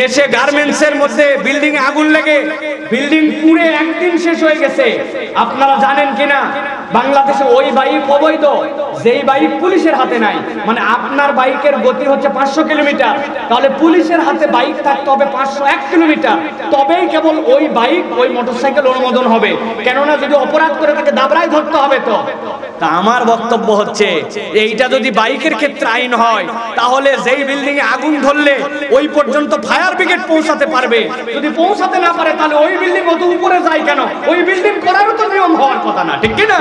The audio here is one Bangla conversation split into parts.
দেশে গার্মেন্টসের মধ্যে বিল্ডিং এ আগুন লেগে বিল্ডিং পুড়ে একদিন শেষ হয়ে গেছে। আপনারা জানেন কিনা বাংলাদেশে ওই বাইক অবৈধ, যেই বাইক পুলিশের হাতে নাই। মানে আপনার বাইকের গতি হচ্ছে 500 কিলোমিটার, তাহলে পুলিশের হাতে বাইক থাকতে হবে 501 কিলোমিটার, তবেই কেবল ওই বাইক ওই মোটরসাইকেল অনুমোদন হবে। কেননা যদি অপরাধ করে তাকে দাবড়ায় ধরতে হবে। তো তা আমার বক্তব্য হচ্ছে এইটা যদি বাইকের ক্ষেত্রে আইন হয়, তাহলে যেই বিল্ডিং এ আগুন ধরলে ওই পর্যন্ত ফায়ার ব্রিগেড পৌঁছাতে পারবে। যদি পৌঁছাতে না পারে তাহলে ওই বিল্ডিং অত উপরে যায় কেন? ওই বিল্ডিং করারও তো নিয়ম হওয়ার কথা না, ঠিক কি না?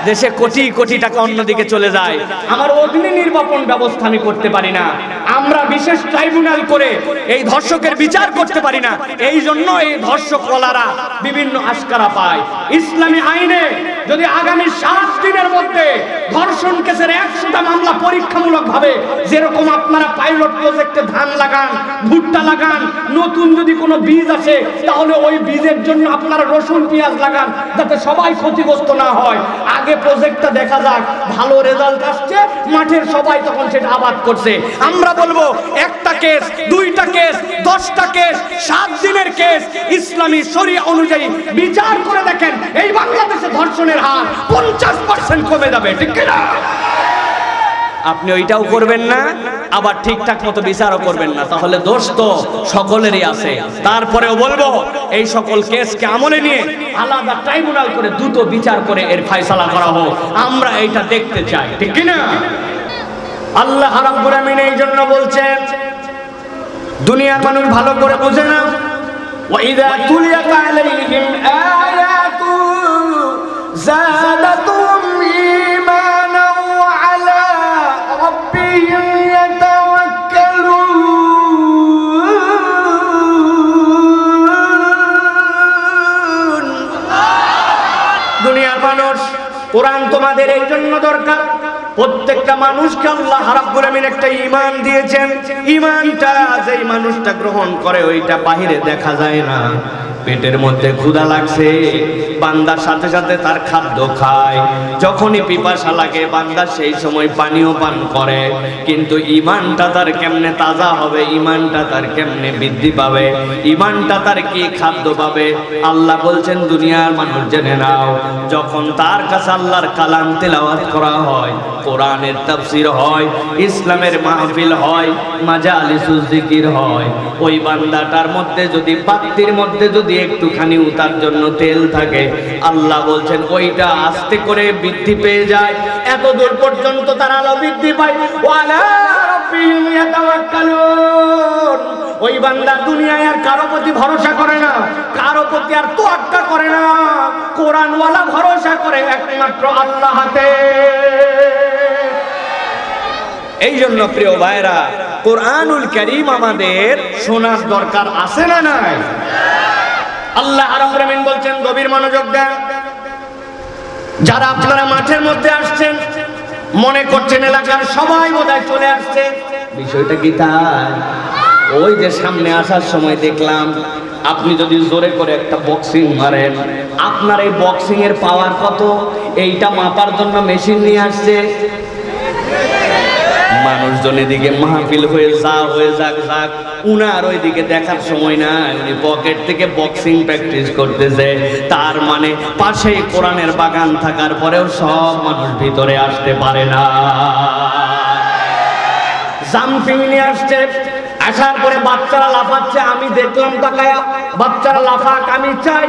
দেশে কোটি কোটি টাকা অন্যদিকে চলে যায়। আমার অগ্নি নির্বাপন ব্যবস্থা আমি করতে পারি না, আমরা বিশেষ ট্রাইব্যুনাল করে এই ধর্ষকের বিচার করতে পারি না। এই জন্য এই ধর্ষকওয়ালারা বিভিন্ন আশকারা পায়। ইসলামী আইনে যদি আগামী 7 দিনের মধ্যে ধর্ষণ কেসের 100টা মামলা পরীক্ষামূলক ভাবে, যেরকম আপনারা পাইলট প্রজেক্টে ধান লাগান, ভুট্টা লাগান, নতুন যদি কোনো বীজ আসে তাহলে ওই বীজের জন্য আপনারা রসুন পেঁয়াজ লাগান, যাতে সবাই ক্ষতিগ্রস্ত না হয়। আগে প্রজেক্টটা দেখা যাক, ভালো রেজাল্ট আসছে, মাঠের সবাই তখন সেটা আবাদ করছে। আমরা বলবো 1টা কেস, 2টা কেস, 10টা কেস, 7 দিনের কেস ইসলামী শরিয়া অনুযায়ী বিচার করে দেখেন, এই বাংলাদেশে ধর্ষণের হার 50% কমে যাবে, ঠিক কি না? আপনি ওইটাও করবেন না, আবার ঠিকঠাক মতো বিচারও করবেন না, তাহলে দোষ তো সকলেরই আছে। তারপরেও বলবো এই সকল কেসকে আমলে নিয়ে আলাদা ট্রাইব্যুনাল করে দ্রুত বিচার করে এর ফয়সালা করা হোক, আমরা এইটা দেখতে চাই, ঠিক কি না? আল্লাহ রাব্বুল আমিন এই জন্য বলছেন, দুনিয়ার মানুষ ভালো করে বোঝে না, ওয়া ইযা তুলিয়াত আলাইহিম আয়াতু যাদাতুহুম ঈমানাও ওয়া আলা রাব্বিহিম ইয়াতাওয়াক্কালুন। দুনিয়ার মানুষ, কোরআন তোমাদের এই জন্য দরকার, প্রত্যেকটা মানুষকে আল্লাহ রাব্বুল আমিন একটা ঈমান দিয়েছেন। ঈমানটা যেই মানুষটা গ্রহণ করে ওইটা বাহিরে দেখা যায় না। পেটের মধ্যে ক্ষুধা লাগছে, বান্দার সাথে সাথে তার খাদ্য খায়, যখনই পিপাসা লাগে বান্দা সেই সময় পানিও পান করে। কিন্তু ঈমানটা তার কেমনে তাজা হবে, ঈমানটা তার কেমনে বৃদ্ধি পাবে, ঈমানটা তার কি খাদ্য পাবে? আল্লাহ বলছেন দুনিয়ার মানুষ জেনে নাও, যখন তার কাছে আল্লাহর কালাম তেলাওয়াত করা হয়, কোরআনের তাফসীর হয়, ইসলামের মাহফিল হয়, মাজালিসুজ জিকির হয়, ওই বান্দাটার মধ্যে যদি পাত্তির মধ্যে যদি একটুখানি তার জন্য তেল থাকে, আল্লাহ বলছেন ওইটা আস্তে করে বৃদ্ধি পেয়ে যায়, এত দূর পর্যন্ত তার আলো বৃদ্ধি পায়। ওয়ালা রাব্বিহিম ইয়াতাওয়াক্কালুন। ওই বান্দা দুনিয়ায় আর কারো প্রতি ভরসা করে না, কারো প্রতি আর তোয়াক্কা করে না, কোরআনওয়ালা ভরসা করে একমাত্র আল্লাহতে। এই জন্য প্রিয় ভাইরা, কোরআনুল কারীম আমাদের শোনার দরকার আছে না নাই? আল্লাহ রাব্বুল আমিন বলছেন, গভীর মনোযোগ দেন, যারা আপনারা মাঠের মধ্যে আসছেন, মনে করছেন এলাকার সবাই বোধহয় চলে আসছে, বিষয়টা কি তাই? ওই যে সামনে আসার সময় দেখলাম, আপনি যদি জোরে করে একটা বক্সিং মারেন, আপনার এই বক্সিং এর পাওয়ার কত এইটা মাপার জন্য মেশিন নিয়ে আসছে। মানুষজন এদিকে মাহফিল হয়ে যাক, উনার ওইদিকে দেখার সময় নাই, উনি পকেট থেকে বক্সিং প্র্যাকটিস করতেছে। তার মানে পাশেই কোরআনের বাগান থাকার পরেও সব মানুষ ভিতরে আসতে পারে না। জাম্পিং নিয়ে আসছে, আসার পরে বাচ্চারা লাফাচ্ছে, আমি দেখলাম তাকায়া, বাচ্চারা লাফাক, আমি চাই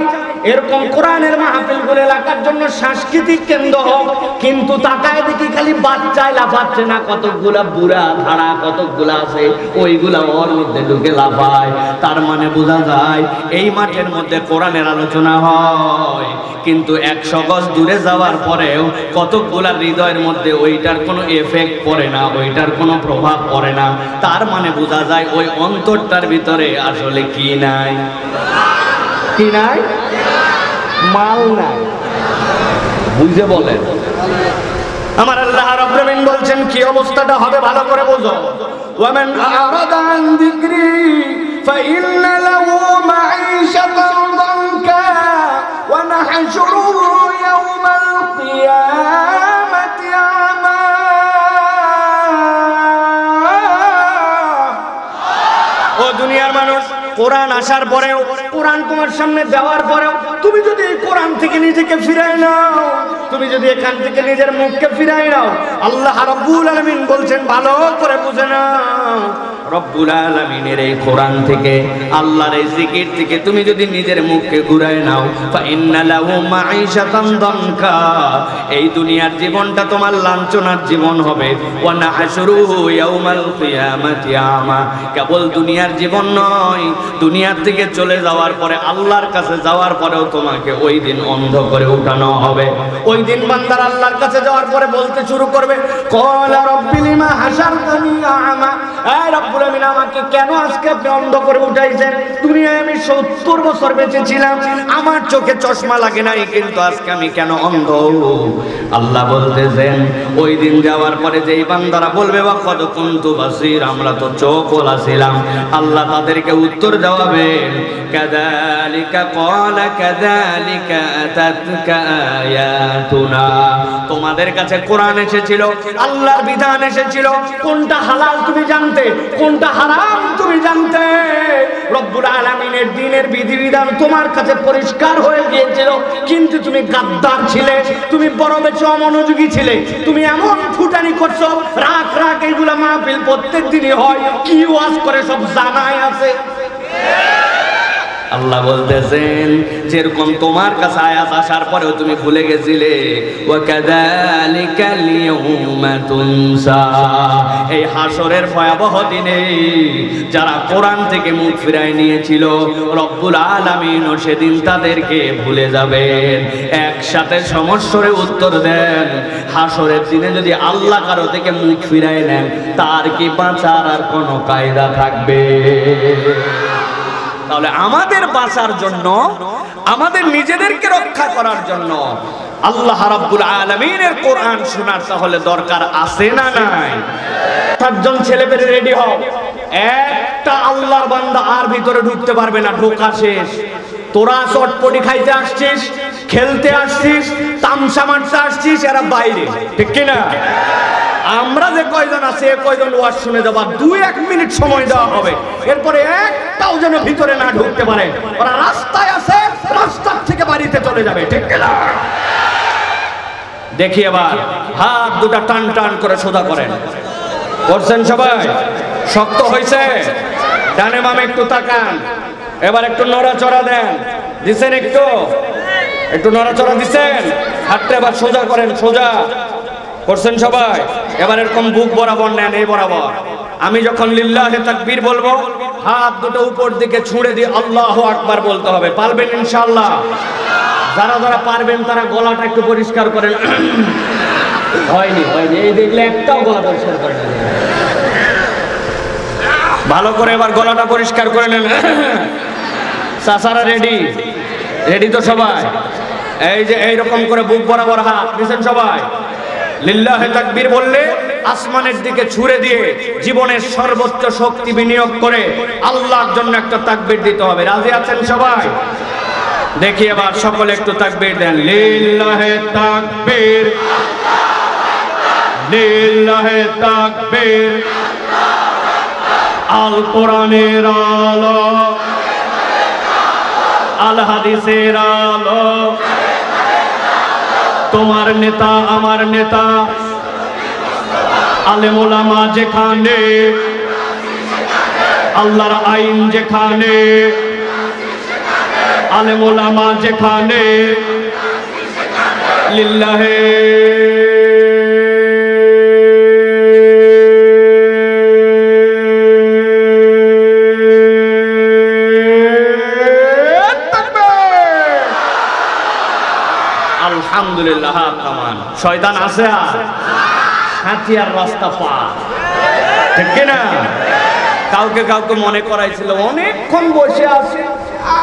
এরকম কোরআনের মাহফিল করে এলাকার জন্য সাংস্কৃতিক কেন্দ্র হোক, কিন্তু তাকায় দেখি খালি বাচ্চায় লাফাচ্ছে না, কতকগুলা বুড়া ধারা কতকগুলা আছে ওইগুলা ওর মধ্যে ঢুকে লাফায়। তার মানে বোঝা যায় এই মাঠের মধ্যে কোরআনের আলোচনা হয়, কিন্তু 100 গজ দূরে যাওয়ার পরেও কতকগুলা হৃদয়ের মধ্যে ওইটার কোনো এফেক্ট পড়ে না, ওইটার কোনো প্রভাব পড়ে না। তার মানে বোঝা যায় ওই অন্তরটার ভিতরে আসলে কি নাই, কি নাই? মাল নাই। বুঝে বলেন। আমার আল্লাহ রাব্বুল আমিন বলছেন কি অবস্থাটা হবে ভালো করে বোঝো। ওয়ামান আরাদা আন যিকরি ফাইন্না লাহু মাঈশাতান দানকা ওয়া নাহশুরুহু ইয়াওমাল কিয়ামাতি আমা। ও দুনিয়ার মানুষ, কোরআন আসার পরেও, কোরআন তোমার সামনে দেওয়ার পরেও তুমি যদি এই কোরআন থেকে নিজেকে ফিরায় নাও, তুমি যদি এখান থেকে নিজের মুখকে ফিরায় নাও, আল্লাহ রাব্বুল আলামিন বলছেন ভালো করে বুঝে নাও, রব্বুল আলামিনের এই কোরআন থেকে, আল্লাহর এই জিকির থেকে তুমি যদি নিজের মুখকে ঘুরায় নাও, ফা ইন্না লাহু মাঈশাতান দানকা, এই দুনিয়ার জীবনটা তোমার লাঞ্ছনার জীবন হবে। ওয়া নাহশুরুহু ইয়াউমাল কিয়ামাতি আমা, কেবল দুনিয়ার জীবন নয়, দুনিয়ার থেকে চলে যাওয়ার পরে, আল্লাহর কাছে যাওয়ার পরেও তোমাকে ওই দিন অন্ধ করে উঠানো হবে। ওই দিন বান্দার আল্লাহর কাছে যাওয়ার পরে বলতে শুরু করবে, ক্বালা রাব্বি লিমা হাশারতানি আমা, এই রব্বুল আলামিন আমাকে কেন আজকে আপনি অন্ধ করে উঠাইছেন? দুনিয়ায় আমি 70 বছর বেঁচে ছিলাম, আমার চোখে চশমা লাগে নাই, কিন্তু আজকে আমি কেন অন্ধ? আল্লাহ বলতেছেন ওই দিন যাওয়ার পরে যেই বান্দারা বলবে ওয়া কদ কুনতু বাসীর, আমরা তো চোখওয়ালা ছিলাম, আল্লাহ তাদেরকে উত্তর দেওয়াবেন, কাযালিকা ক্বালা কাযালিকা আতাতকা আয়াতুনা, তোমাদের কাছে কোরআন এসেছিল, আল্লাহর বিধান এসেছিল, কোনটা হালাল তুমি জানতে, কোনটা হারাম তুমি জানতে, রব্বুল আলামিনের দ্বীনের বিধিবিধান তোমার কাছে পরিষ্কার হয়ে গিয়েছিল, কিন্তু তুমি গাদ্দার ছিলে, তুমি বড় বেশি অমনোযোগী ছিলে, তুমি এমন ফুটানি করছো, রাখ রাখ এইগুলা মাহফিল প্রত্যেক দিনই হয়, কি ওয়াজ করে সব জানাই আছে। আল্লাহ বলতেছেন যেরকম তোমার কাছে আয়াত আসার পরেও তুমি ভুলে গেছিলে, ওয়া কাযালিকা লিয়াউমা তুনসা, এই হাসরের ভয়াবহ দিনে যারা কোরআন থেকে মুখ ফিরায় নিয়েছিল, রব্বুল আলামিনও সেদিন তাদেরকে ভুলে যাবেন। একসাথে সমস্যার উত্তর দেন, হাসরের দিনে যদি আল্লাহ কারো থেকে মুখ ফিরায় নেন, তার কি বাঁচার আর কোনো কায়দা থাকবে? তাহলে আমাদের বাঁচার জন্য, আমাদের নিজেদেরকে রক্ষা করার জন্য আল্লাহ রাব্বুল আলামিনের কোরআন শোনার তাহলে দরকার আছে না নাই? 7 জন ছেলে পেলে রেডি হও, একটা আল্লাহর বান্দা আর ভিতরে ঢুকতে পারবে না, ঢোকা শেষ। তোরা চটপটি খাইতে আসছিস, খেলতে আসছিস, তামসা মারতে আসছিস, এরা বাইরে, ঠিক কিনা? আমরা যে কয়জন আছে কয়জন ওয়াজ শুনে যাবা, 2-1 মিনিট সময় দেওয়া হবে, এরপরে একটাও যেন ভিতরে না ঢুকতে পারে। ওরা রাস্তায় আছে, রাস্তার থেকে বাড়িতে চলে যাবে, ঠিক কিনা? দেখি এবার হাত দুটা টান টান করে সোজা করেন, করছেন সবাই? শক্ত হয়েছে? ডানে বামে একটু তাকান, এবার একটু নড়াচড়া দেন, দিছেন একটু নড়াচড়া দিছেন, হাতটা এবার সোজা করেন, সোজা করছেন সবাই? এবার এরকম বুক বরাবর নেন, এই বরাবর। আমি যখন লিল্লাহে তাকবীর বলবো, হাত দুটো উপর দিকে ছুঁড়ে দিয়ে আল্লাহু আকবার বলতে হবে। পারবেন ইনশাআল্লাহ? যারা যারা পারবেন তারা গলাটা একটু পরিষ্কার করেন। হয়নি এই দেখলে একটাও গলা পরিষ্কার করে নেন, ভালো করে এবার গলাটা পরিষ্কার করে নেন। চাচারা রেডি তো সবাই? এই যে এইরকম করে বুক বরাবর হাত দিয়েছেন সবাই। লিল্লাহে তাকবীর বললে আসমানের দিকে ছুঁড়ে দিয়ে জীবনের সর্বোচ্চ শক্তি বিনিয়োগ করে আল্লাহর জন্য একটা তাকবীর দিতে হবে। রাজি আছেন সবাই? দেখি এবার সকলে একটু তাকবীর দেন। লিল্লাহে তাকবীর, লিল্লাহে তাকবীর, আল কোরআনের আলো, আল হাদিসের আলো, তোমার নেতা আমার নেতা, আলেম ওলামা যেখানে, আল্লাহর আইন যেখানে, আলেম ওলামা যেখানে, লিল্লাহে আলহামদুলিল্লাহ। হাত নামান। শয়তান আছে আর হাতিয়ার রাস্তা পার, ঠিক কিনা? কাউকে মনে করাইছিল অনেকক্ষণ বসে আছে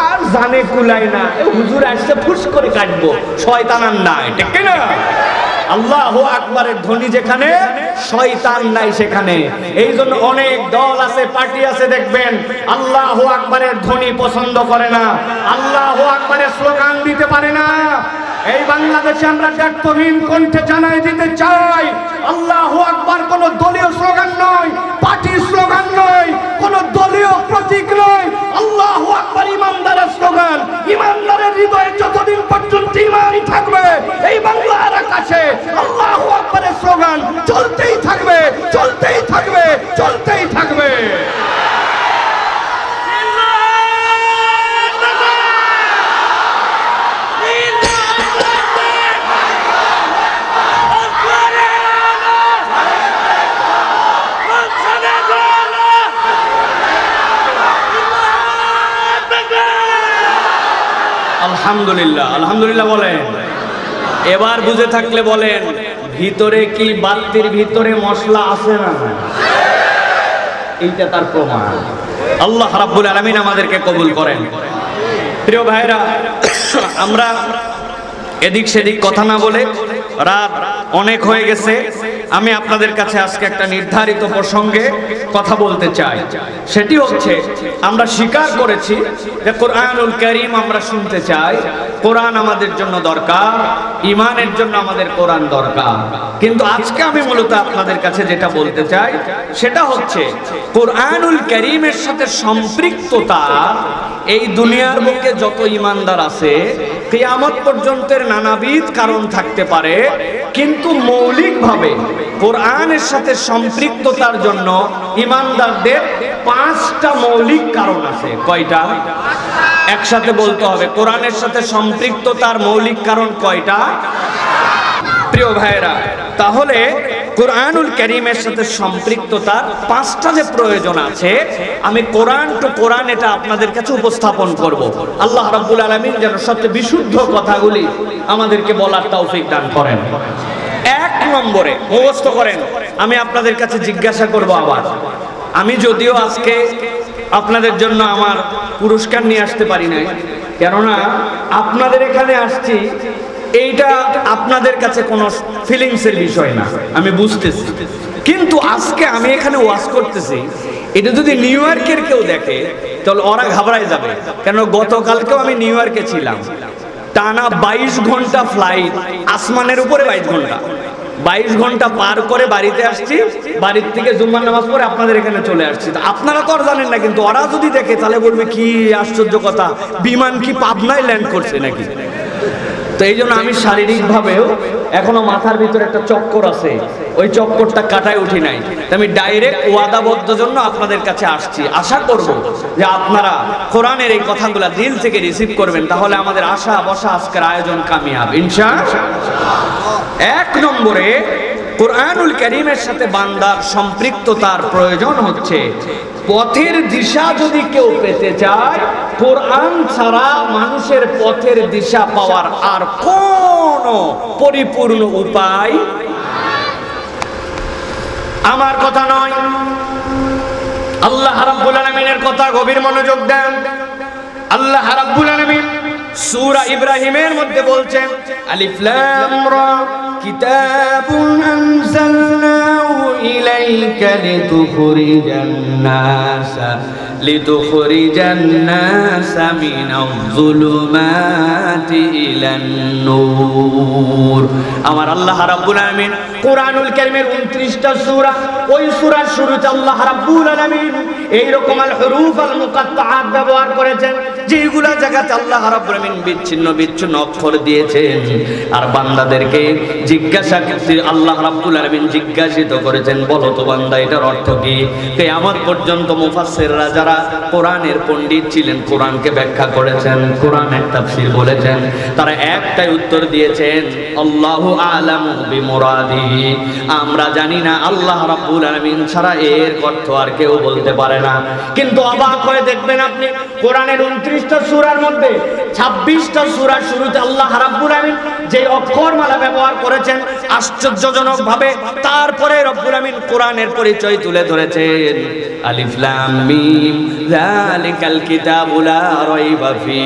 আর জানে কুলাই না, হুজুর আসছে ফুস করে কাটবো, শয়তান আর নাই, ঠিক কিনা? আল্লাহু আকবারের ধ্বনি যেখানে, শয়তান নাই সেখানে। এই জন্য অনেক দল আছে, পার্টি আছে, দেখবেন আল্লাহু আকবারের ধ্বনি পছন্দ করে না, আল্লাহু আকবারের স্লোগান দিতে পারে না। এই বাংলাদেশে আমরা দায়িত্বহীন কণ্ঠে জানাই দিতে চাই, আল্লাহু আকবার কোন দলীয় স্লোগান নয়, পার্টি স্লোগান নয়, কোন দলীয় প্রতীক নয়। আল্লাহু আকবার ইমানদারের স্লোগান। ইমানদারের হৃদয়ে যতদিন পর্যন্ত ঈমান থাকবে এই বাংলার আকাশে আল্লাহু আকবারের স্লোগান চলতেই থাকবে, চলতেই থাকবে, চলতেই থাকবে। আলহামদুলিল্লাহ, আলহামদুলিল্লাহ বলেন। এবার বুঝে থাকলে বলেন, ভিতরে কি বাতির ভিতরে মশলা আছে না? এইটা তার প্রমাণ। আল্লাহ রাব্বুল আলামিন আমাদেরকে কবুল করেন। প্রিয় ভাইরা, আমরা এদিক সেদিক কথা না বলে, রাত অনেক হয়ে গেছে, আমি আপনাদের কাছে আজকে একটা নির্ধারিত প্রসঙ্গে কথা বলতে চাই। সেটি হচ্ছে, আমরা স্বীকার করেছি যে কোরআনুল কারীম আমরা শুনতে চাই, কোরআন আমাদের জন্য দরকার, ঈমানের জন্য আমাদের কোরআন দরকার। কিন্তু আজকে আমি মূলত আপনাদের কাছে যেটা বলতে চাই সেটা হচ্ছে, কোরআনুল কারীমের সাথে সম্পৃক্ততা এই দুনিয়ার বুকে যত ঈমানদার আছে, কিয়ামত পর্যন্তের নানাবিধ কারণ থাকতে পারে, কিন্তু মৌলিকভাবে কোরআনের সাথে সম্পৃক্ততার জন্য ঈমানদারদের 5টা মৌলিক কারণ আছে। কয়টা? একসাথে বলতে হবে, কোরআনের সাথে সম্পৃক্ততার মৌলিক কারণ কয়টা? প্রিয় ভাইরা, তাহলে কোরআনুল কারীমের সাথে সম্পৃক্ততার 5টা যে প্রয়োজন আছে, আমি কোরআন টু কোরআন এটা আপনাদের কাছে উপস্থাপন করব। আল্লাহ রাব্বুল আলামিন যেন সবচেয়ে বিশুদ্ধ কথাগুলি আমাদেরকে বলার তৌফিক দান করেন। 1 নম্বরে মুখস্থ করেন, আমি আপনাদের কাছে জিজ্ঞাসা করব আবার। আমি যদিও আজকে আপনাদের জন্য আমার পুরস্কার নিয়ে আসতে পারি নাই, কেননা আপনাদের এখানে আসছি, এইটা আপনাদের কাছে কোনো ফিলিংসের বিষয় না, আমি বুঝতেছি। কিন্তু আজকে আমি এখানে ওয়াজ করতেছি, এটা যদি নিউ ইয়র্কের কেউ দেখে তাহলে ওরা ঘাবড়ায় যাবে। কেন, গতকালকেও আমি নিউ ইয়র্কে ছিলাম, টানা 22 ঘন্টা ফ্লাইট, আসমানের উপরে 22 ঘন্টা, 22 ঘন্টা পার করে বাড়িতে আসছি, বাড়ির থেকে জুম্মার নামাজ পড়ে আপনাদের এখানে চলে আসছি। আপনারা তো আর জানেন না, কিন্তু ওরা যদি দেখে তাহলে বলবে কি আশ্চর্য কথা, বিমান কি পাবনায় ল্যান্ড করছে নাকি? তো এই জন্য আমি শারীরিকভাবেও এখনো মাথার ভিতরে একটা চক্কর আছে, ওই চক্করটা কাটায় উঠি নাই। আমি ডাইরেক্ট ওয়াদাবদ্ধ জন্য আপনাদের কাছে আসছি। আশা করব যে আপনারা কোরআনের এই কথাগুলো দিল থেকে রিসিভ করবেন, তাহলে আমাদের আশা বসা আজকের আয়োজন কামিয়াব ইনশাআল্লাহ। 1 নম্বরে কোরআনুল কারীমের সাথে বান্দার সম্পৃক্ততার প্রয়োজন হচ্ছে, পথের দিশা যদি কেউ পেতে চায়, কোরআন ছাড়া মানুষের পথের দিশা পাওয়ার আর কোনো পরিপূর্ণ উপায়। আমার কথা নয়, আল্লাহ রাব্বুল আলামিনের কথা, গভীর মনোযোগ দেন। আল্লাহ রাব্বুল আলামিন সূরা ইব্রাহিমের মধ্যে বলছেন, আলিফ লাম রা কিতাবুন আনজালনাহু ইলাইকা লিতুখরিজান নাসা মিনাজ যুলুমাতি ইলান নূর। আমার আল্লাহ রাব্বুল আলামিন কোরআনুল কারীমের 29টা সূরা, ওই সূরার শুরুতে আল্লাহ রাব্বুল আলামিন এইরকম আল হুরুফ আল মুকাত্তাআত ব্যবহার করেছেন, যেগুলা জায়গাতে আল্লাহ রাব্বুল আলামিন বিচ্ছিন্ন বিচ্ছিন্ন অক্ষর দিয়েছেন। আর বান্দাদেরকে জিজ্ঞাসা করতে আল্লাহ রাব্বুল আলামিন জিজ্ঞাসিত করেছেন, বলো তো বান্দা এটার অর্থ কি? কিয়ামত পর্যন্ত মুফাসসিররা যারা কোরআনের পণ্ডিত ছিলেন, কোরআনকে ব্যাখ্যা করেছেন, কোরআনের তাফসীর বলেছেন, তারা একটাই উত্তর দিয়েছেন, আল্লাহু আ'লামু বিমুরাদিহি, আমরা জানি না, আল্লাহ রাব্বুল আলামিন ছাড়া এর অর্থ আর কেউ বলতে পারে না। কিন্তু অবাক হয়ে দেখবেন আপনি, কোরআনের 29টা সূরার মধ্যে 26টা সূরার শুরুতে আল্লাহ রাব্বুল আলামিন যে অক্ষরমালা ব্যবহার করেছেন আশ্চর্যজনক ভাবে, তারপরে রব্বুল আলামিন কোরআনের পরিচয় তুলে ধরেছেন, আলিফ লাম মিম যালিকাল কিতাবু লা রাইবা ফি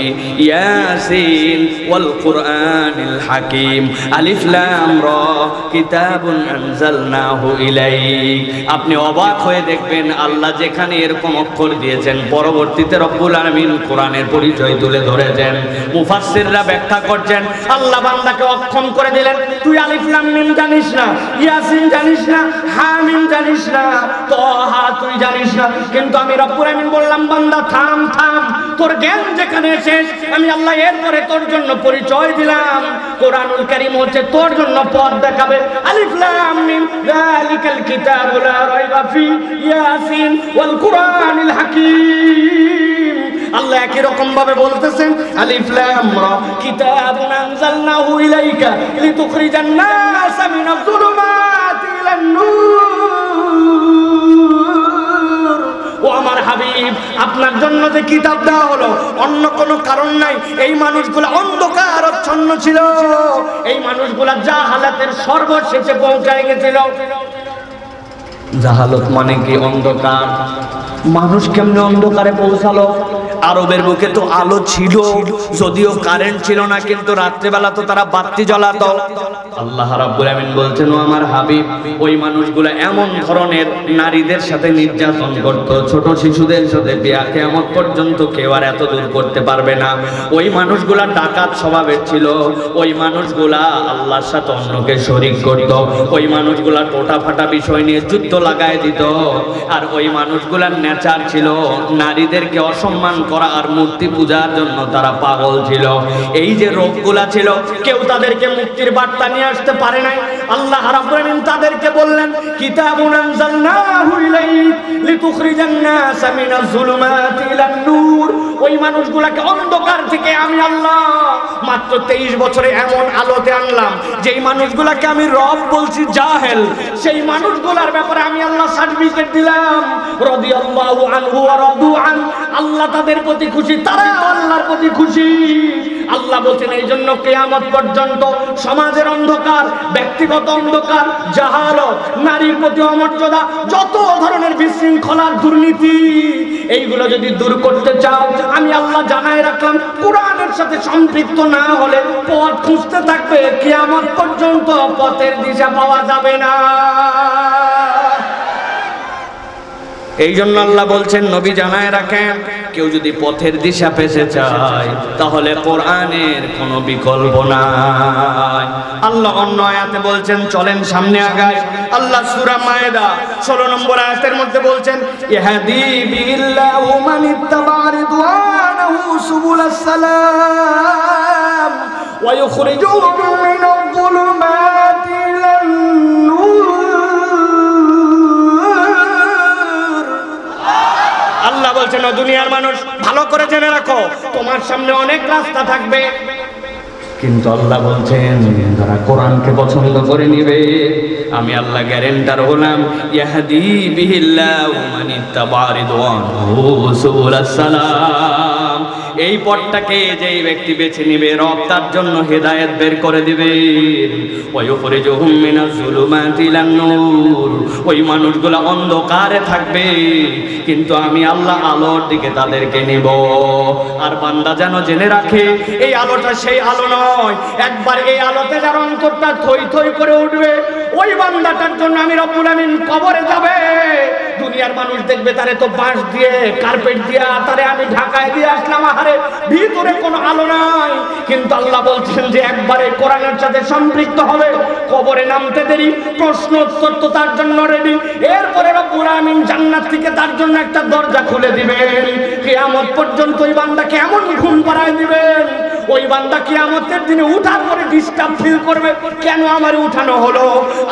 ইয়াসিন ওয়াল কুরআনিল হাকিম, আলিফ লাম রা কিতাবুন আনজালনাহু ইলাইক। আপনি অবাক হয়ে দেখবেন, আল্লাহ যেখানে এরকম অক্ষর দিয়েছেন, পরবর্তীতে রব্বুল আলামিন কোরআনের পরিচয় তুলে ধরেছেন। মুফাসসিররা ব্যাখ্যা করছেন আল্লাহ বান্দাকে অক্ষম করে দিলেন, তুই আলিফ লাম মিম জানিস না, ইয়াসিন জানিস না, হামিম জানিস না, তাহা তুই জানিস না, কিন্তু আমি রব্বুল আমিন বললাম বান্দা থাম থাম, তোর জ্ঞান যেখানে শেষ আমি আল্লাহ এরপরে তোর জন্য পরিচয় দিলাম। কোরআনুল কারীম হচ্ছে তোর জন্য পথ দেখাবে। আলিফ লাম মিম যালিকাল কিতাবু লা রাইবা ফি ইয়াসিন ওয়াল কুরআনিল হাকীম। আল্লাহ একই রকম ভাবে বলতেছেন আলিফ লাম রা কিতাবুন আনজালনাহু ইলাইকা লিতুখরিজান নাস মিনাজ যুলুমাতি ইলান নূর। ও আমার হাবিব, আপনার জন্য যে কিতাব দেওয়া হলো অন্য কোনো কারণ নাই। এই মানুষগুলো অন্ধকার আচ্ছন্ন ছিল, এই মানুষগুলো জাহালাতের সর্বশেষে পৌঁছায় গেছিল। জাহালত মানে কি? অন্ধকার। মানুষ কেমনে অন্ধকারে পৌঁছালো? আরবের বুকে তো আলো ছিল, যদিও কারেন্ট ছিল না, কিন্তু রাত্রেবেলা তো তারা বাতি জ্বালাতো। আল্লাহ রাব্বুল আমিন বলছেন, ও আমার হাবিব, ওই মানুষগুলো এমন ধরনের নারীদের সাথে নির্যাতন করত, ছোট শিশুদের সাথে বিয়া, কিয়ামত পর্যন্ত কেউ আর এত দূর করতে পারবে না। ওই মানুষগুলা ডাকাত স্বভাবের ছিল, ওই মানুষগুলা আল্লাহর সাথে অন্যকে শরীক করত, ওই মানুষগুলা টোটা ফাটা বিষয় নিয়ে যুদ্ধ লাগায় দিত। আর ওই মানুষগুলার নেচার ছিল নারীদেরকে অসম্মান করা আর মূর্তি পূজার জন্য তারা পাগল ছিল। এই যে রোগগুলা ছিল, কেউ তাদেরকে মুক্তির বার্তা নিয়ে আসতে পারে নাই। আল্লাহ রাব্বুল আমিন তাদেরকে বললেন, কিতাবুন আনজালনাহু ইলাইক লিতুখরিজান নাস মিনাজ যুলুমাতি ইলান নূর। ওই মানুষগুলোকে অন্ধকার থেকে আমি আল্লাহ মাত্র 23 বছরে এমন আলোতে আনলাম, যেই মানুষগুলোকে আমি রব বলছি জাহেল, সেই মানুষগুলোর ব্যাপারে আমি আল্লাহ সার্টিফিকেট দিলাম। রাদিয়াল্লাহু আনহু ওয়া রাদু আন। আল্লাহ তাদের প্রতি খুশি, তারা আল্লাহর প্রতি খুশি। আল্লাহ বলছেন এই জন্য কিয়ামত পর্যন্ত সমাজের অন্ধকার, ব্যক্তিগত অন্ধকার, জাহালত, নারীর প্রতি অমর্যাদা, যত ধরনের বিশৃঙ্খলা, দুর্নীতি, এইগুলো যদি দূর করতে চাও, আমি আল্লাহ জানাই রাখলাম, কোরআনের সাথে সম্পৃক্ত না হলে পথ খুঁজতে থাকবে, কিয়ামত পর্যন্ত পথের দিশা পাওয়া যাবে না। এই জন্য আল্লাহ বলছেন, নবী জানায় রাখেন, কেউ যদি পথের দিশা পেতে চায় তাহলে কোরআনের কোনো বিকল্প নাই। আল্লাহ অন্য আয়াতে বলছেন, চলেন সামনে আগাই। আল্লাহ সূরা মায়েদা 16 নম্বর আয়াতের মধ্যে বলছেন, ইহদি বিল্লাহু মান ইত্তাবা রিদওয়ানাহু সুবুলাস সালাম ওয়া ইখরিজুহুম মিনাল যুলুমাতি ইলান নূর। আল্লাহ বলছেন, ও দুনিয়ার মানুষ, ভালো করে জেনে রাখো, তোমার সামনে অনেক রাস্তা থাকবে, কিন্তু আল্লাহ বলছেন যারা কোরআনকে পছন্দ করে নিবে, আমি আল্লাহ গ্যারান্টার হলাম, ইয়াহদি বিহিল্লাহু মান ইত্তাবা রিদওয়ানাহু সুবুলাস সালাম। এই পথটাকে যেই ব্যক্তি বেছে নিবে, রব তার জন্য হেদায়েত বের করে দিবে। ওয়া ইখরিজুহুম মিনাজ যুলুমাতি ইলান নূর। ওই মানুষগুলো অন্ধকারে থাকবে, কিন্তু আমি আল্লাহ আলোর দিকে তাদেরকে নিব। আর বান্দা যেন জেনে রাখে, এই আলোটা সেই আলো নয়। একবার এই আলোতে যার অন্তরটা থই থই করে উঠবে, ওই বান্দাটার জন্য আমি রব্বুল আমিন কবরে যাবে। দুনিয়ার মানুষ দেখবে তারে তো বাঁশ দিয়ে, কার্পেট দিয়া তারে আমি ঢাকায় দিয়ে আসলাম, আহারে ভিতরে কোনো আলো নাই। কিন্তু আল্লাহ বলছেন যে একবারে কোরআনের সাথে সম্পৃক্ত হবে, কবরে নামতে দেরি, প্রশ্ন উত্তর তো তার জন্য রেডি। এরপরে রব্বুল আমিন জান্নাত থেকে তার জন্য একটা দরজা খুলে দিবেন। কিয়ামত পর্যন্ত ওই বান্দাকে এমন ঘুম পাড়ায় দিবেন, ওই বান্দা কিয়ামতের দিনে উঠার পরে ডিস্টার্ব ফিল করবে, কেন আমার উঠানো হলো।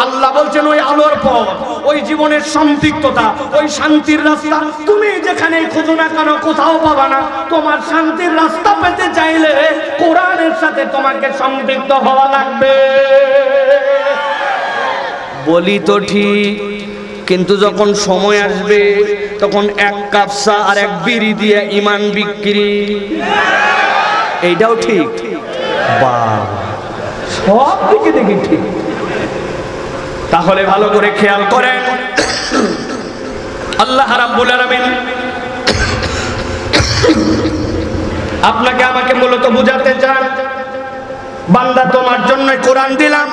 আল্লাহ বলছেন, ওই আলোর পথ, ওই জীবনের সম্পৃক্ততা, ওই শান্তির রাস্তা, তুমি যেখানে খুঁজো না কেন কোথাও পাবা না। তোমার শান্তির রাস্তা পেতে চাইলে কোরআনের সাথে তোমাকে সম্পৃক্ত হওয়া লাগবে। বলি তো ঠিক, কিন্তু যখন সময় আসবে তখন এক কাপ চা আর এক বিড়ি দিয়ে ঈমান বিক্রি, এইটাও ঠিক। বাহ, সব দিকে দেখি ঠিক। তাহলে ভালো করে খেয়াল করেন, আল্লাহ রাব্বুল আলামিন আপনাকে আমাকে মূলত বুঝাতে চান, বান্দা তোমার জন্য কোরআন দিলাম,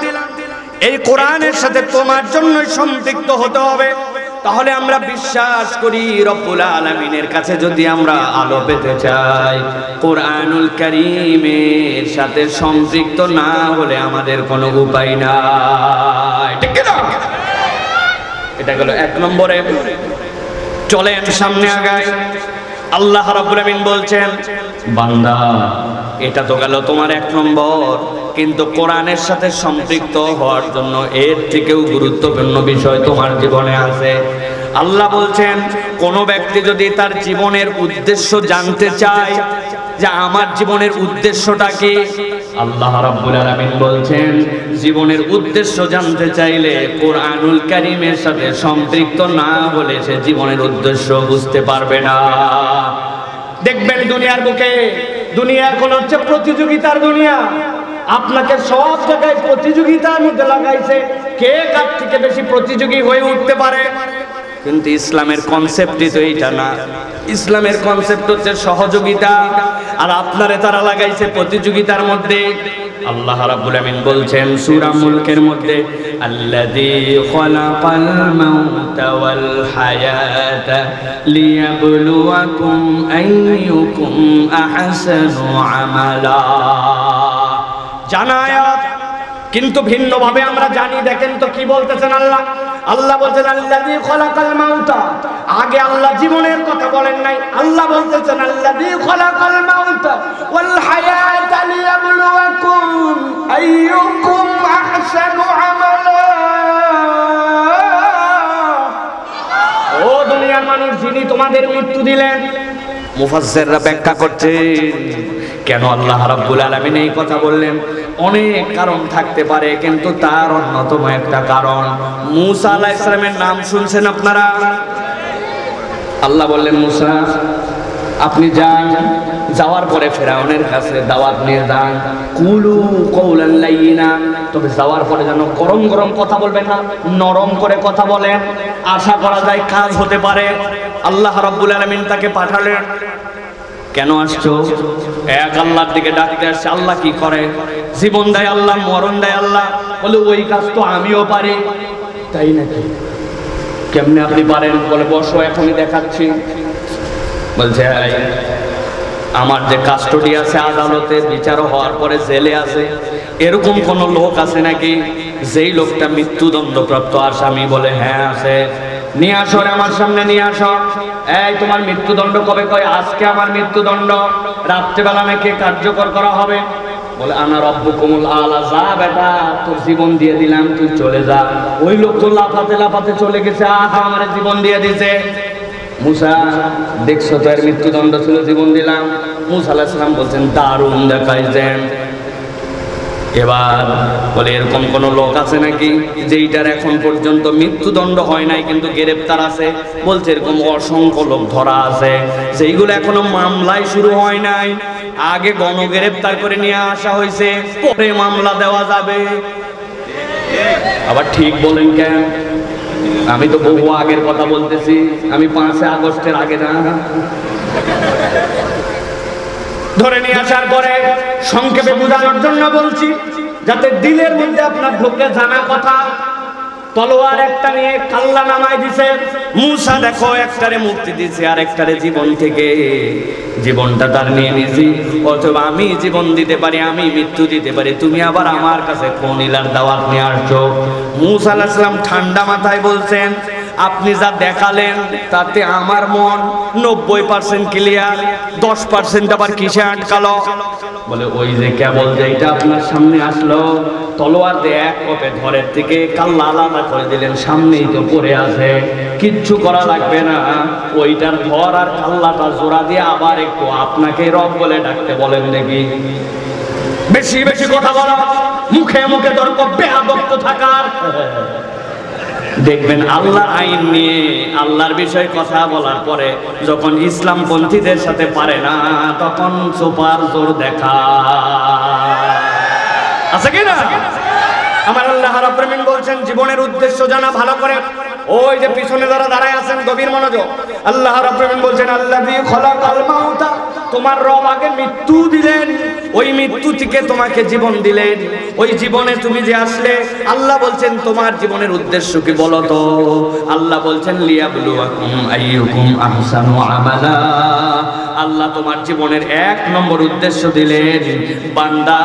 এই কোরআনের সাথে তোমার জন্য সম্পৃক্ত হতে হবে। তাহলে আমরা বিশ্বাস করি রব্বুল আলামিনের কাছে যদি আমরা আলো পেতে চাই, কোরআনুল কারীমের সাথে সম্পৃক্ত না হলে আমাদের কোনো উপায় নাই। ঠিক না? এটা গেল 1 নম্বরে। চলেন সামনে আগাই। আল্লাহ রাব্বুল আমিন বলছেন, বান্দা এটা তো গেল তোমার 1 নম্বর, কিন্তু কোরআনের সাথে সম্পৃক্ত হওয়ার জন্য এর থেকেও গুরুত্বপূর্ণ বিষয় তোমার জীবনে আছে। আল্লাহ বলছেন, কোন ব্যক্তি যদি তার জীবনের উদ্দেশ্য জানতে চায় যে আমার জীবনের উদ্দেশ্যটা কি, আল্লাহ রাব্বুল আলামিন বলছেন জীবনের উদ্দেশ্য জানতে চাইলে কোরআনুল কারীমের সাথে সম্পৃক্ত না হলে সে জীবনের উদ্দেশ্য বুঝতে পারবে না। দেখবেন দুনিয়ার বুকে, দুনিয়া এখন হচ্ছে প্রতিযোগিতার দুনিয়া। আপনাকে সব জায়গায় প্রতিযোগিতার মধ্যে লাগাইছে, কে কার থেকে বেশি প্রতিযোগী হয়ে উঠতে পারে। কিন্তু ইসলামের কনসেপ্টই তো এইটা না। ইসলামের কনসেপ্ট হচ্ছে সহযোগিতা, আর আপনারে তারা লাগাইছে প্রতিযোগিতার মধ্যে। আল্লাহ রাব্বুল আমিন বলছেন সূরা মুলকের মধ্যে, আল্লাযী খালাকাল মাউতা ওয়াল হায়াতা লিয়াবলুয়াকুম আইয়ুকুম আহসানু আমালা। জানায়াত কিন্তু ভিন্নভাবে আমরা জানি। দেখেন তো কি বলতেছেন আল্লাহ। আল্লাহ বলছেন আল্লাযী খালাকাল মাউতা, আগে আল্লাহ জীবনের কথা বলেন নাই। আল্লাহ বলতেছেন আল্লাযী খালাকাল মাউতা ওয়াল হায়াতা লিয়াবলুয়াকুম আইয়ুকুম আহসানু আমালা। ও দুনিয়ার মানুষ, যিনি তোমাদের মৃত্যু দিলেন। মুফাসসিররা ব্যাখ্যা করছেন কেন আল্লাহ রাব্বুল আলামিন এই কথা বললেন। অনেক কারণ থাকতে পারে, কিন্তু তার অন্যতম একটা কারণ, মূসা আলাইহিস সালামের নাম শুনছেন আপনারা? আল্লাহ বললেন, মূসা আপনি যান, যাওয়ার পরে ফেরাউনের কাছে দাওয়াত নিয়ে যান, কুলু কওলান লাইয়িনা, তবে যাওয়ার পরে যেন গরম গরম কথা বলবেন না, নরম করে কথা বলেন, আশা করা যায় কাজ হতে পারে। আল্লাহ রাব্বুল আলামিন তাকে পাঠালেন। কেন আসছো? এক আল্লাহর দিকে ডাকতে আসছে। আল্লাহ কি করে? জীবন দেয় আল্লাহ, মরণ দেয় আল্লাহ। বলে ওই কাজ তো আমিও পারি। তাই নাকি? কেমনে আপনি পারেন? বলে বসো, এখনই দেখাচ্ছি। বলছে আমার যে কাস্টডি আছে আদালতে, বিচার হওয়ার পরে জেলে আছে, এরকম কোন লোক আছে নাকি যেই লোকটা মৃত্যুদণ্ডপ্রাপ্ত আসামি? বলে হ্যাঁ আছে। নিয়ে আসো, আমার সামনে নিয়ে আসো। এই তোমার মৃত্যুদণ্ড কবে? কয় আজকে আমার মৃত্যুদণ্ড, রাত্রেবেলা নাকি কার্যকর করা হবে। বলে আনা রব্বুকুমুল আলা, যা বেটা তোর জীবন দিয়ে দিলাম, তুই চলে যা। ওই লোক তো লাফাতে লাফাতে চলে গেছে, আহা আমার জীবন দিয়ে দিছে। মূসা দেখছো তো এর মৃত্যুদণ্ড ছিল, জীবন দিলাম। মূসা আলাইহিস সালাম বলছেন দারুণ দেখাইছেন। এবার বলে এরকম কোন লোক আছে নাকি যেইটার এখন পর্যন্ত মৃত্যুদণ্ড হয় নাই কিন্তু গ্রেফতার আছে? বলছে এরকম অসংখ্য লোক ধরা আছে, সেইগুলো এখনো মামলায় শুরু হয় নাই, আগে গণগ্রেফতার করে নিয়ে আসা হয়েছে, পরে মামলা দেওয়া যাবে। আবার ঠিক বলেন কেন? আমি তো বহু আগের কথা বলতেছি, আমি 5 আগস্টের আগে না। ধরে নিয়ে আসার পরে সংক্ষেপে বোঝানোর জন্য বলছি, যাতে দিলের মধ্যে আপনার ঢোকে জানা কথা। তলোয়ার একটা নিয়ে কাল্লা নামায় দিছে। মূসা দেখো একটারে মুক্তি দিছে, আর একটারে জীবন থেকে জীবনটা তার নিয়ে নিছি। অথবা আমি জীবন দিতে পারি, আমি মৃত্যু দিতে পারি, তুমি আবার আমার কাছে কোন ইলার দাওয়াত নিয়ে আসছো? মূসা আলাইহিস সালাম ঠান্ডা মাথায় বলছেন, আপনি যা দেখালেন তাতে আমার মন 90% ক্লিয়ার, 10% আবার কিসে আটকালো? বলে ওই যে কেবল যেটা আপনার সামনে আসলো, তলোয়ার দিয়ে এক কোপে ধরের থেকে কাল্লা আলাদা করে দিলেন, সামনেই তো পড়ে আছে, কিচ্ছু করা লাগবে না। ওইটার ধর আর কাল্লাটা জোড়া দিয়ে আবার একটু আপনাকে রব বলে ডাকতে বলেন দেখি। বেশি বেশি কথা বলা, মুখে মুখে তর্ক, বেয়াদব থাকার। দেখবেন আল্লাহর আইন নিয়ে, আল্লাহর বিষয়ে কথা বলার পরে যখন ইসলাম পন্থীদের সাথে পারে না, তখন সুপার জোর দেখা আছে কিনা? আমার আল্লাহ রাব্বুল আমিন বলছেন জীবনের উদ্দেশ্য জানা ভালো করে। ওই যে পিছনে যারা দাঁড়ায় আছেন গভীর মনোযোগ। আল্লাহ রাব্বুল আমিন বলছেন আল্লাযী খালাকাল মাউতা, তোমার রব আগে মৃত্যু দিলেন ওই মৃত্যু থেকে তোমাকে জীবন দিলেন, ওই জীবনে তুমি যে আসলে, আল্লাহ বলছেন তোমার জীবনের উদ্দেশ্য কি বলো তো? আল্লাহ বলছেন লিয়াবলুয়াকুম আইয়ুকুম আহসানু আমালা। আল্লাহ তোমার জীবনের 1 নম্বর উদ্দেশ্য দিলেন, বান্দা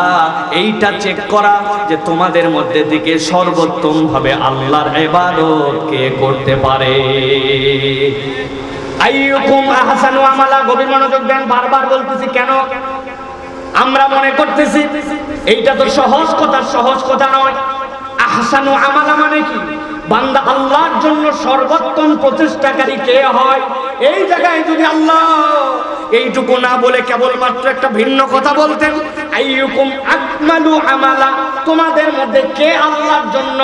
এইটা চেক করা যে তোমাদের মধ্যে থেকে সর্বোত্তম ভাবে আল্লাহর ইবাদত কে করতে পারে। আইয়ুকুম আহসানু আমালা, গভীর মনোযোগ দেন, বারবার বলতেছি কেন? আমরা মনে করতেছি এইটা তো সহজ কথা নয়। আহসানু আমালা মানে কি? বান্দা আল্লাহর জন্য সর্বোত্তম প্রচেষ্টাকারী কে হয়? এই জায়গায় যদি আল্লাহ এইটুকু না বলে কেবলমাত্র একটা ভিন্ন কথা বলতেন, আইয়ুকুম আকমালু আমালা, তোমাদের মধ্যে কে আল্লাহর জন্য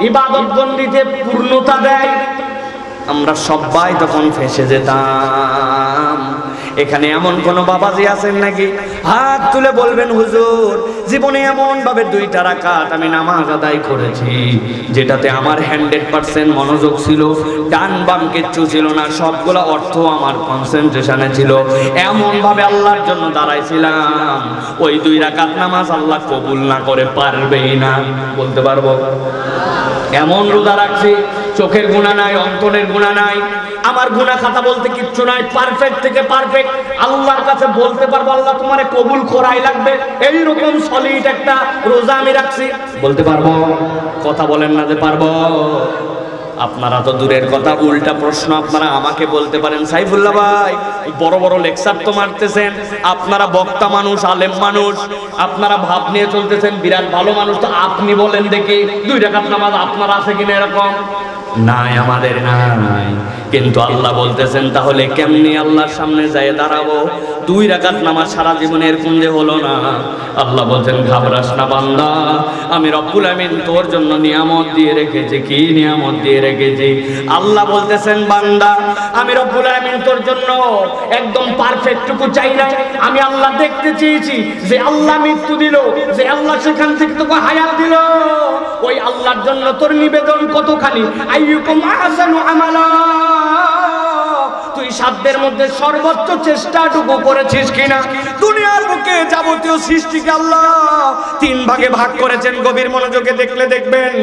ইবাদত বন্দিতে পূর্ণতা দেয়, আমরা সবাই তখন ফেঁসে যেতাম। এখানে এমন কোন বাবাজি আছেন নাকি? হাত তুলে বলবেন হুজুর জীবনে এমন ভাবে 2টা রাকাত আমি নামাজ আদায় করেছি যেটাতে আমার 100% মনোযোগ ছিল, ডান বাম কিচ্ছু ছিল না, সবগুলা অর্থ আমার কনসেন্ট্রেশনে ছিল, এমন ভাবে আল্লাহর জন্য দাঁড়াইছিলাম, ওই 2 রাকাত নামাজ আল্লাহ কবুল না করে পারবেই না। বলতে পারবো? এমন রোজা রাখছি, চোখের গুনাহ নাই, অন্তরের গুনাহ নাই, আমার গুনাহ খাতা বলতে কিচ্ছু নাই, পারফেক্ট থেকে পারফেক্ট, আল্লাহর কাছে বলতে পারবো আল্লাহ তোমারে কবুল করাই লাগবে, এইরকম সলিড একটা রোজা আমি রাখছি। বলতে পারবো? কথা বলেন না যে পারবো। আপনারা তো দূরের কথা, উল্টা প্রশ্ন আপনারা আমাকে বলতে পারেন, সাইফুল্লাহ ভাই বড় বড় লেকচার তো মারতেছেন, আপনারা বক্তা মানুষ, আলেম মানুষ, আপনারা ভাব নিয়ে চলতেছেন, বিরাট ভালো মানুষ, তো আপনি বলেন দেখি 2 রাকাত নামাজ আপনার আছে কিনা? এরকম নাই, আমাদের নাই। কিন্তু আল্লাহ বলতেছেন তাহলে কেমনি আল্লাহর সামনে যায় দাঁড়াবো? 2 রাকাত নামাজ সারা জীবনে এরকম যে হলো না। আল্লাহ বলছেন ঘাবড়াস না বান্দা, আমি রব্বুল আমিন তোর জন্য নিয়ামত দিয়ে রেখেছি। কি নিয়ামত দিয়ে রেখেছি? আল্লাহ বলতেছেন বান্দা আমি রব্বুল আমিন তোর জন্য একদম পারফেক্টটুকু চাই না, আমি আল্লাহ দেখতে চেয়েছি যে আল্লাহ মৃত্যু দিল, যে আল্লাহ সেখান থেকে তোকে হায়াত দিল, ওই আল্লাহর জন্য তোর নিবেদন কতখানি। আইয়ুকুম আহসানু আমালা, তুই সাধ্যের মধ্যে সর্বোচ্চ চেষ্টাটুকু করেছিস কিনা? দুনিয়ার বুকে যাবতীয় সৃষ্টিকে আল্লাহ 3 ভাগে ভাগ করেছেন, গভীর মনোযোগে দেখলে দেখবেন।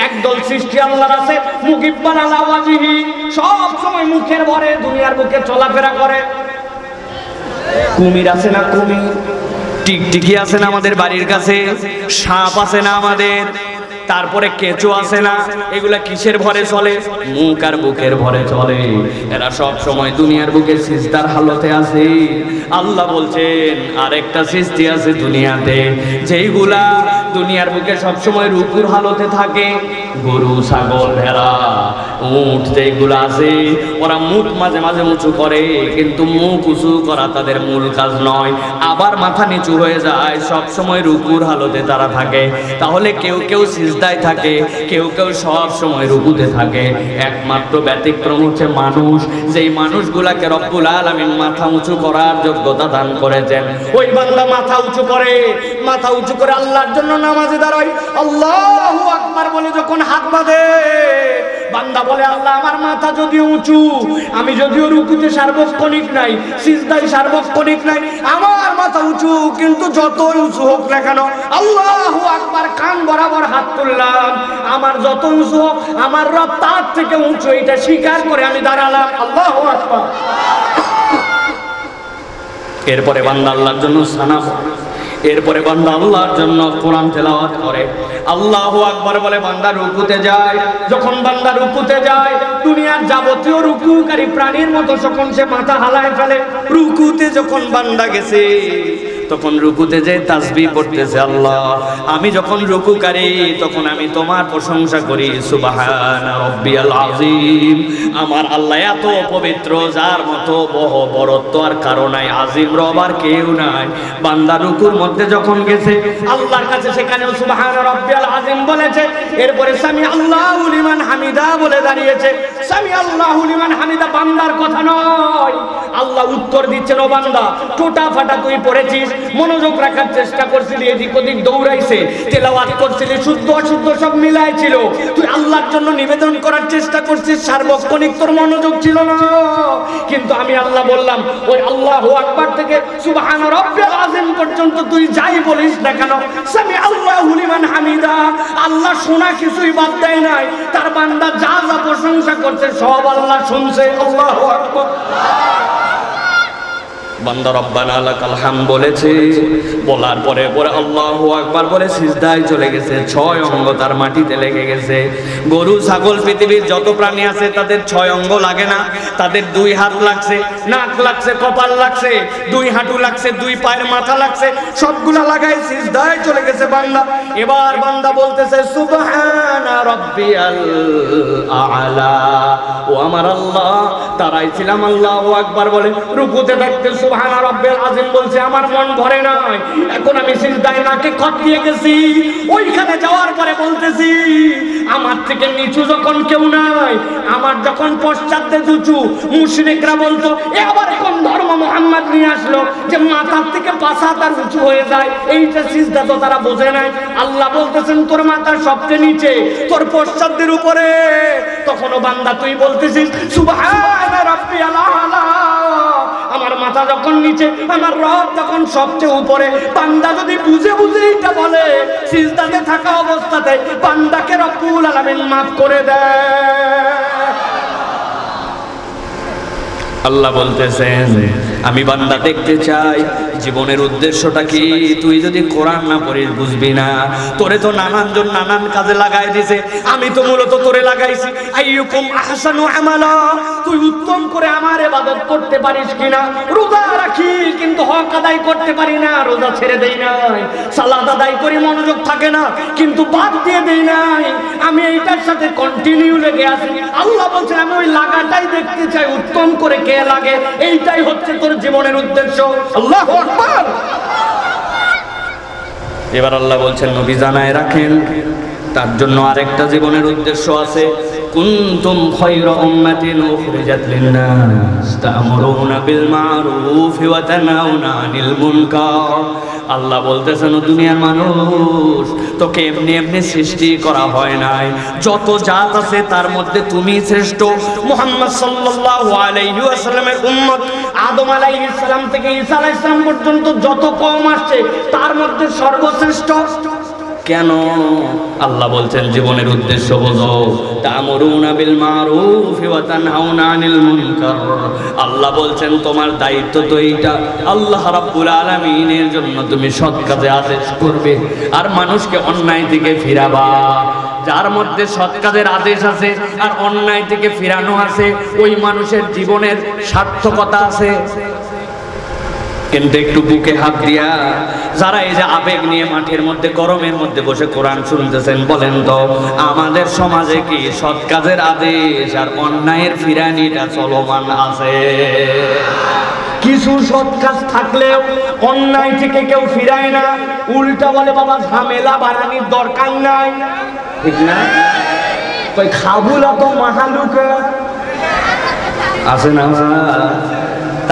একদল সৃষ্টি আল্লাহর আছে মুকিব্বান আলা ওয়াজিহি, সব সময় মুখের ভরে দুনিয়ার বুকে চলাফেরা করে। কুমির আছে না? কুমির, টিকটিকি আছে না আমাদের বাড়ির কাছে? সাপ আছে না আমাদের? তারপরে কেঁচো আছে না? এগুলা কিসের ভরে চলে? মুখ আর বুকের ভরে চলে। এরা সব সময় দুনিয়ার বুকে সিজদার হালতে আছে। আল্লাহ বলছেন আরেকটা সৃষ্টি আছে দুনিয়াতে যেইগুলা দুনিয়ার বুকে সব সময় রুকুর হালতে থাকে। গরু, ছাগল, ভেড়া, উট যেইগুলা আছে ওরা মুখ মাঝে মাঝে উঁচু করে, কিন্তু মুখ উঁচু করা তাদের মূল কাজ নয়, আবার মাথা নিচু হয়ে যায়, সব সময় রুকুর হালতে তারা থাকে। তাহলে কেউ কেউ সিজদায় থাকে, কেউ কেউ সব সময় রুকুতে থাকে। একমাত্র ব্যতিক্রম হচ্ছে মানুষ, যেই মানুষগুলাকে রব্বুল আলামিন মাথা উঁচু করার যোগ্যতা দান করেছেন। ওই বান্দা মাথা উঁচু করে, মাথা উঁচু করে আল্লাহর জন্য নামাজে দাঁড়ায়, আল্লাহু আকবার বলে যখন হাত বাঁধে, বান্দা বলে আল্লাহ আমার মাথা যদিও উঁচু, আমি যদিও রুকুতে সার্বক্ষণিক নাই, সিজদায় সার্বক্ষণিক নাই, আমার মাথা উঁচু, কিন্তু যতই উঁচু হোক না কেন আল্লাহু আকবার কান বরাবর হাত তুললাম, আমার যত উঁচু হোক আমার রব তার থেকে উঁচু, এটা স্বীকার করে আমি দাঁড়ালাম। আল্লাহু আকবার। এরপরে বান্দা আল্লাহর জন্য সানা, এরপরে বান্দা আল্লাহর জন্য কোরআন তেলাওয়াত করে, আল্লাহু আকবার বলে বান্দা রুকুতে যায়। যখন বান্দা রুকুতে যায়, দুনিয়ার যাবতীয় রুকুকারী প্রাণীর মতো যখন সে মাথা হালায় ফেলে, রুকুতে যখন বান্দা গেছে তখন রুকুতে যে তাসবিহ পড়তেছে, আল্লাহ আমি যখন রুকুকারী তখন আমি তোমার প্রশংসা করি, সুবহানা রাব্বিয়াল আযীম, আমার আল্লাহ এত পবিত্র, যার মতো বড়ত্ব আর কারো নাই, আজিম রব আর কেউ নাই। বান্দা রুকুর মধ্যে যখন গেছে আল্লাহর কাছে, সেখানেও সুবহানা রাব্বিয়াল আযীম বলেছে, এরপরে সামি আল্লাহু লিমান হামিদা বলে দাঁড়িয়েছে। সামি আল্লাহু লিমান হামিদা বান্দার কথা নয়, আল্লাহ উত্তর দিচ্ছেন, ও বান্দা টোটা ফাটা তুই পড়েছিস, মনোযোগ রাখার চেষ্টা করছিলি, এদিক ওদিক দৌড়াইছে, তেলাওয়াত করছিলি, শুদ্ধ অশুদ্ধ সব মিলাই ছিল, তুই আল্লাহর জন্য নিবেদন করার চেষ্টা করছিস, সার্বক্ষণিক তোর মনোযোগ ছিল না। কিন্তু আমি আল্লাহ বললাম, ওই আল্লাহু আকবার থেকে সুবহান রাব্বিল আযীম পর্যন্ত তুই যাই বলিস না কেন, সামি আল্লাহু লিমান হামিদা, আল্লাহ শোনা কিছুই বাদ দেয় নাই, তার বান্দা যা যা প্রশংসা করছে সব আল্লাহ শুনছে। আল্লাহু আকবার। বান্দা রব্বানা লাকাল হামদ বলেছে, বলার পরে পরে আল্লাহু আকবার বলে সিজদায় চলে গেছে। 6 অঙ্গ তার মাটিতে লেগে গেছে। গরু ছাগল পৃথিবীর যত প্রাণী আছে তাদের 6 অঙ্গ লাগে না, তাদের 2 হাত লাগছে, নাক লাগছে, কপাল লাগছে, 2 হাঁটু লাগছে, 2 পায়ের মাথা লাগছে, সবগুলা লাগাই সিজদায় চলে গেছে বান্দা। এবার বান্দা বলতেছে সুবহানা রাব্বিয়াল আ'লা, ও আমার আল্লাহ তারাইছিলাম আল্লাহু আকবার বলে রুকুতে থাকতে সুবহান রাব্বিল আযীম বলছে, আমার মন ভরে নাই, এখন আমি সিজদায় নাকে খত দিয়ে গেছি। ওইখানে যাওয়ার পরে বলতেছি, আমার থেকে নিচু যখন কেউ নাই, আমার যখন পশ্চাতে উঁচু, মুশরিকরা বলতো এ আবার কোন ধর্ম মুহাম্মদ নিয়ে আসলো যে মাথার থেকে পাছা তার উঁচু হয়ে যায়, এইটা সিজদা তো তারা বোঝে নাই। আল্লাহ বলতেছেন তোর মাথা সবচেয়ে নিচে, তোর পশ্চাতের উপরে। তখনও বান্দা তুই বলতেছিস সুবহান রাব্বিয়াল আ'লা, আমার মাথা যখন নিচে, আমার রব তখন সবচেয়ে উপরে। বান্দা যদি বুঝে বুঝে এটা বলে, সিজদাতে থাকা অবস্থাতে বান্দাকে রব্বুল আলামিন মাফ করে দেয়। আল্লাহ বলতেছেন আমি বান্দা দেখতে চাই জীবনের উদ্দেশ্যটা কি। তুই যদি কোরআন না পড়িস বুঝবি না। তোরে তো নানানজন নানান কাজে লাগাই দিছে, আমি তো মূলত তোরে লাগাইছি আইয়ুকুম আহসানু আমালা, তুই উত্তম করে আমার ইবাদত করতে পারিস কিনা। রোজা রাখি কিন্তু হক আদায় করতে পারি না, রোজা ছেড়ে দেই নাই। সালাত আদায় করি মনোযোগ থাকে না কিন্তু বাদ দিয়ে দেই নাই, আমি এইটার সাথে কন্টিনিউ লেগে আছি। আল্লাহ বলছেন আমি ওই লাগাটাই দেখতে চাই, উত্তম করে কে লাগে, এইটাই হচ্ছে তোর জীবনের উদ্দেশ্য। আল্লাহু আকবার। এবার আল্লাহ বলছেন নবী জানায় রাখেন, তার জন্য আরেকটা জীবনের উদ্দেশ্য আছে। কুনতুম খায়রা উম্মাতিন উখরিজাত লিন-নাস তা'মুরুনা বিল মা'রুফ ওয়া তানহাউনা আনিল মুনকার। আল্লাহ বলতেছেন দুনিয়ার মানুষ তোকে এমনি এমনি সৃষ্টি করা হয় নাই, যত জাত আছে তার মধ্যে তুমি শ্রেষ্ঠ। মুহাম্মদ সাল্লাল্লাহু আলাইহি ওয়াসাল্লামের উম্মত আদম আলাইহিস সালাম থেকে ঈসা আলাইহিস সালাম পর্যন্ত যত কওম আসছে তার মধ্যে সর্বশ্রেষ্ঠ। কেন? আল্লাহ বলছেন জীবনের উদ্দেশ্য বোঝো। তা'মুরুনা বিল মা'রুফ ওয়া তানহাউনা আনিল মুনকার। আল্লাহ বলছেন তোমার দায়িত্ব তো এইটা, আল্লাহ রাব্বুল আলামিনের জন্য তুমি সৎ কাজে আদেশ করবে আর মানুষকে অন্যায় থেকে ফিরাবা। যার মধ্যে সৎ কাজের আদেশ আছে আর অন্যায় থেকে ফিরানো আছে, ওই মানুষের জীবনের সার্থকতা আছে। কিন্তু একটু বুকে হাত দিয়া যারা এই যে আবেগ নিয়ে মাঠের মধ্যে গরমের মধ্যে বসে কোরআন শুনতেছেন, বলেন তো আমাদের সমাজে কি সৎ কাজের আদেশ আর অন্যায়ের ফিরানিটা চলমান আছে? কিছু সৎ কাজ থাকলেও অন্যায় থেকে কেউ ফিরায় না, উল্টা বলে বাবা ঝামেলা বাড়ানোর দরকার নাই, ঠিক না? কই খাবুলা তো মাহালুকা আছে না?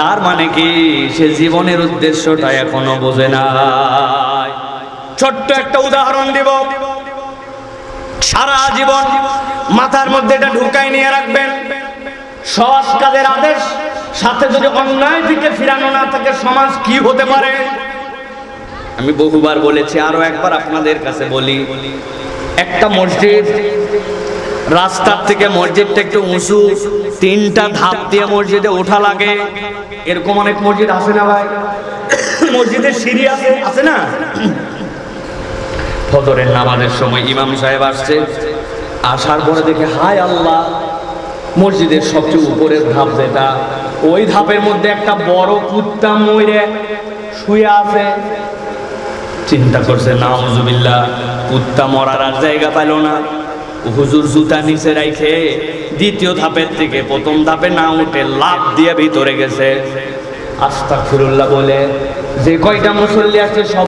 তার মানে কি সে জীবনের উদ্দেশ্যটা এখনো বোঝে না। ছোট্ট একটা উদাহরণ দিব, সারা জীবন মাথার মধ্যে এটা ঢুকাই নিয়ে রাখবেন। সৎ কাজের আদেশ সাথে যদি অন্যায় থেকে ফিরানো না থাকে সমাজ কি হতে পারে? আমি বহুবার বলেছি, আরো একবার আপনাদের কাছে বলি। একটা মসজিদ, রাস্তার থেকে মসজিদটা একটু উঁচু, 3টা ধাপ দিয়ে মসজিদে ওঠা লাগে। এরকম অনেক মসজিদ আছে না ভাই? মসজিদের সিঁড়ি আছে, আছে না? ফজরের নামাজের সময় ইমাম সাহেব আসছে, আসার পরে দেখে হায় আল্লাহ, মসজিদের সবচেয়ে উপরের ধাপ যেটা, ওই ধাপের মধ্যে একটা বড় কুত্তা মরে শুয়ে আছে। চিন্তা করছে নাউজুবিল্লাহ, কুত্তা মরার আর জায়গা পেল না, হুজুর জুতা নিচে রাখে দ্বিতীয় ধাপের থেকে প্রথম ধাপে না উঠে লাফ দিয়ে ভিতরে গেছে। আস্তাগফিরুল্লাহ বলে যে কয়টা মুসল্লি আছে সব